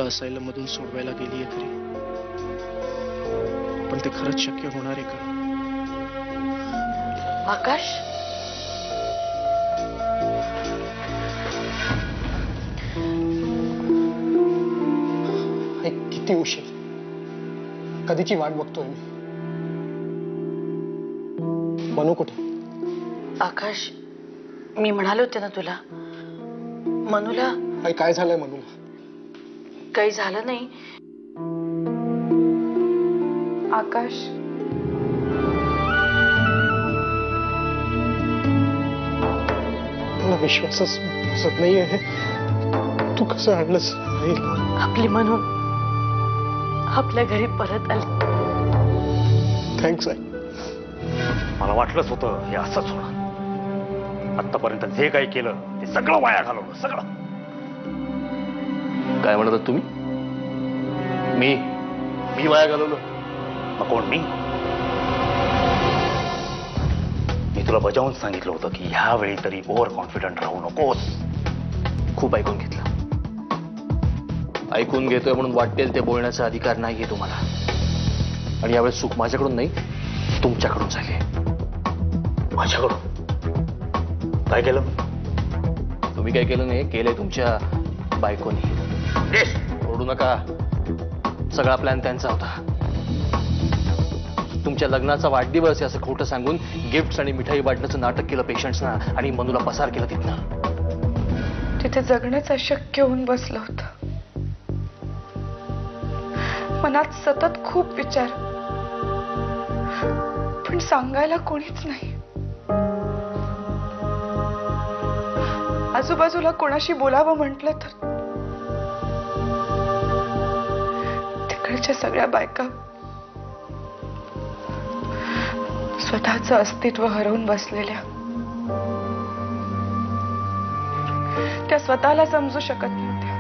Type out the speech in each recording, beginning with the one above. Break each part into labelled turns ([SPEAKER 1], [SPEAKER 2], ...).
[SPEAKER 1] असायला मधून सोडवायला गेलीये खरी, पण ते खरंच शक्य होणार आहे का?
[SPEAKER 2] आकाश,
[SPEAKER 1] किती उशीर, कधीची वाट बघतोय मी. मनू कुठे?
[SPEAKER 2] आकाश, मी म्हणाले होते ना तुला, मनूला.
[SPEAKER 1] काय झालंय मनूला?
[SPEAKER 2] काही झालं नाही आकाश.
[SPEAKER 1] मला विश्वासच बसत नाहीये. तू कसं आणलंस?
[SPEAKER 2] आपली मनू आपल्या घरी परत आली.
[SPEAKER 1] थँक्स आई.
[SPEAKER 3] मला वाटलंच होतं हे असंच होणार. आतापर्यंत जे काही केलं ते सगळं वाया घालवलं, सगळं.
[SPEAKER 4] काय म्हणतात तुम्ही? मी वाया घालवलं?
[SPEAKER 3] मग कोण मी? मी तुला बजावून सांगितलं होतं की ह्यावेळी तरी ओव्हर कॉन्फिडंट राहू नकोस.
[SPEAKER 4] खूप ऐकून घेतलं. ऐकून घेतोय म्हणून वाटेल ते बोलण्याचा अधिकार नाहीये तुम्हाला. आणि यावेळेस चूक माझ्याकडून नाही, तुमच्याकडून झाली.
[SPEAKER 3] माझ्याकडून काय केलं?
[SPEAKER 4] तुम्ही काय केलं नाही, केलंय तुमच्या बायकोनी. ओरडू नका. सगळा प्लॅन त्यांचा होता. तुमच्या लग्नाचा वाढदिवस असं खोटं सांगून गिफ्ट्स आणि मिठाई वाटण्याचं नाटक केलं पेशंट्सना आणि मनूला पसार केलं तिथनं.
[SPEAKER 5] तिथे जगणंच अशक्य होऊन बसलं होतं. मनात सतत खूप विचार, पण सांगायला कोणीच नाही. आजूबाजूला कोणाशी बोलावं म्हटलं तर तिकडच्या सगळ्या बायका स्वतःचं अस्तित्व हरवून बसलेल्या. त्या स्वतःला समजू शकत नव्हत्या.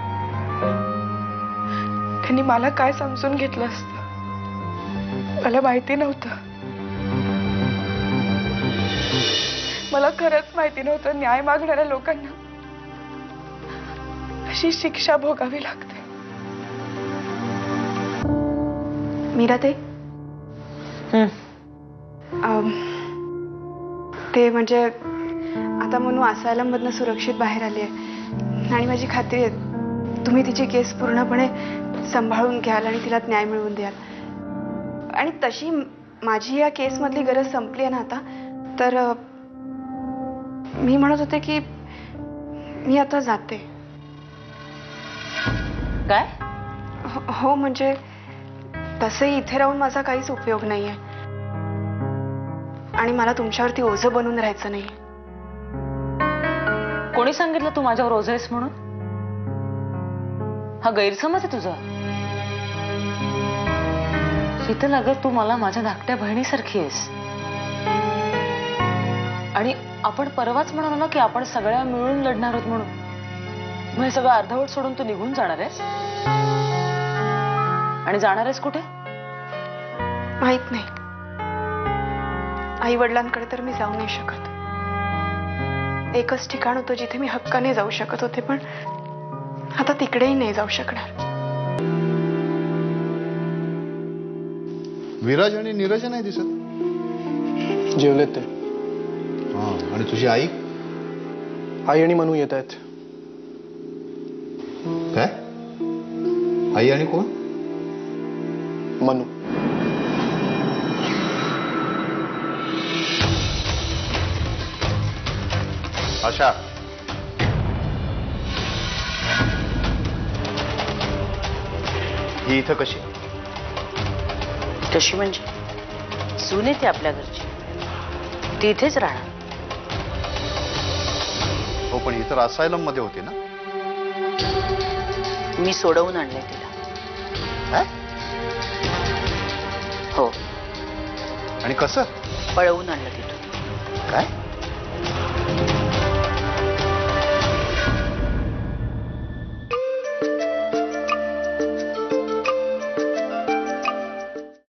[SPEAKER 5] त्यांनी मला काय समजून घेतलं असतं मला माहिती नव्हतं. मला खरंच माहिती नव्हतं न्याय मागणाऱ्या लोकांना अशी शिक्षा भोगावी लागते.
[SPEAKER 6] मीराताई, ते म्हणजे आता मनू असायलम मधनं सुरक्षित बाहेर आली आहे आणि माझी खात्री आहे तुम्ही तिची केस पूर्णपणे सांभाळून घ्याल आणि तिला न्याय मिळवून द्याल. आणि तशी माझी या केस मधली गरज संपली आहे ना आता. तर मी म्हणत होते की मी आता जाते.
[SPEAKER 2] काय?
[SPEAKER 6] हो म्हणजे तसंही इथे राहून माझा काहीच उपयोग नाहीये आणि मला तुमच्यावरती ओझं बनून राहायचं नाही.
[SPEAKER 2] कोणी सांगितलं तू माझ्यावर ओझं आहेस म्हणून? हा गैरसमज आहे तुझा. शीतल, अगं तू मला माझ्या धाकट्या बहिणीसारखी आहेस. आणि आपण परवाच म्हणालो ना की आपण सगळ्या मिळून लढणार आहोत म्हणून. मग हे सगळं अर्धवट सोडून तू निघून जाणार आहेस? आणि जाणार आहेस कुठे?
[SPEAKER 6] माहित नाही. आई वडिलांकडे तर मी जाऊ नाही शकत. एकच ठिकाण होतं जिथे मी हक्काने जाऊ शकत होते, पण आता तिकडेही नाही जाऊ शकणार.
[SPEAKER 7] विराज आणि नीरज नाही दिसत.
[SPEAKER 1] जेवलेत ते.
[SPEAKER 7] आणि तुझी आई?
[SPEAKER 1] आई आणि मनू येत आहेत.
[SPEAKER 7] काय? आई आणि कोण?
[SPEAKER 1] मनू.
[SPEAKER 7] आशा, ही इथं कशी?
[SPEAKER 2] कशी म्हणजे? सून येते आपल्या घरची, ती इथेच राहणार.
[SPEAKER 7] हो, पण इतर असायलम मध्ये होते ना?
[SPEAKER 2] मी सोडवून आणले तिला.
[SPEAKER 7] काय?
[SPEAKER 2] हो.
[SPEAKER 7] आणि कसं?
[SPEAKER 2] पळवून आणलं तिथून.
[SPEAKER 7] काय?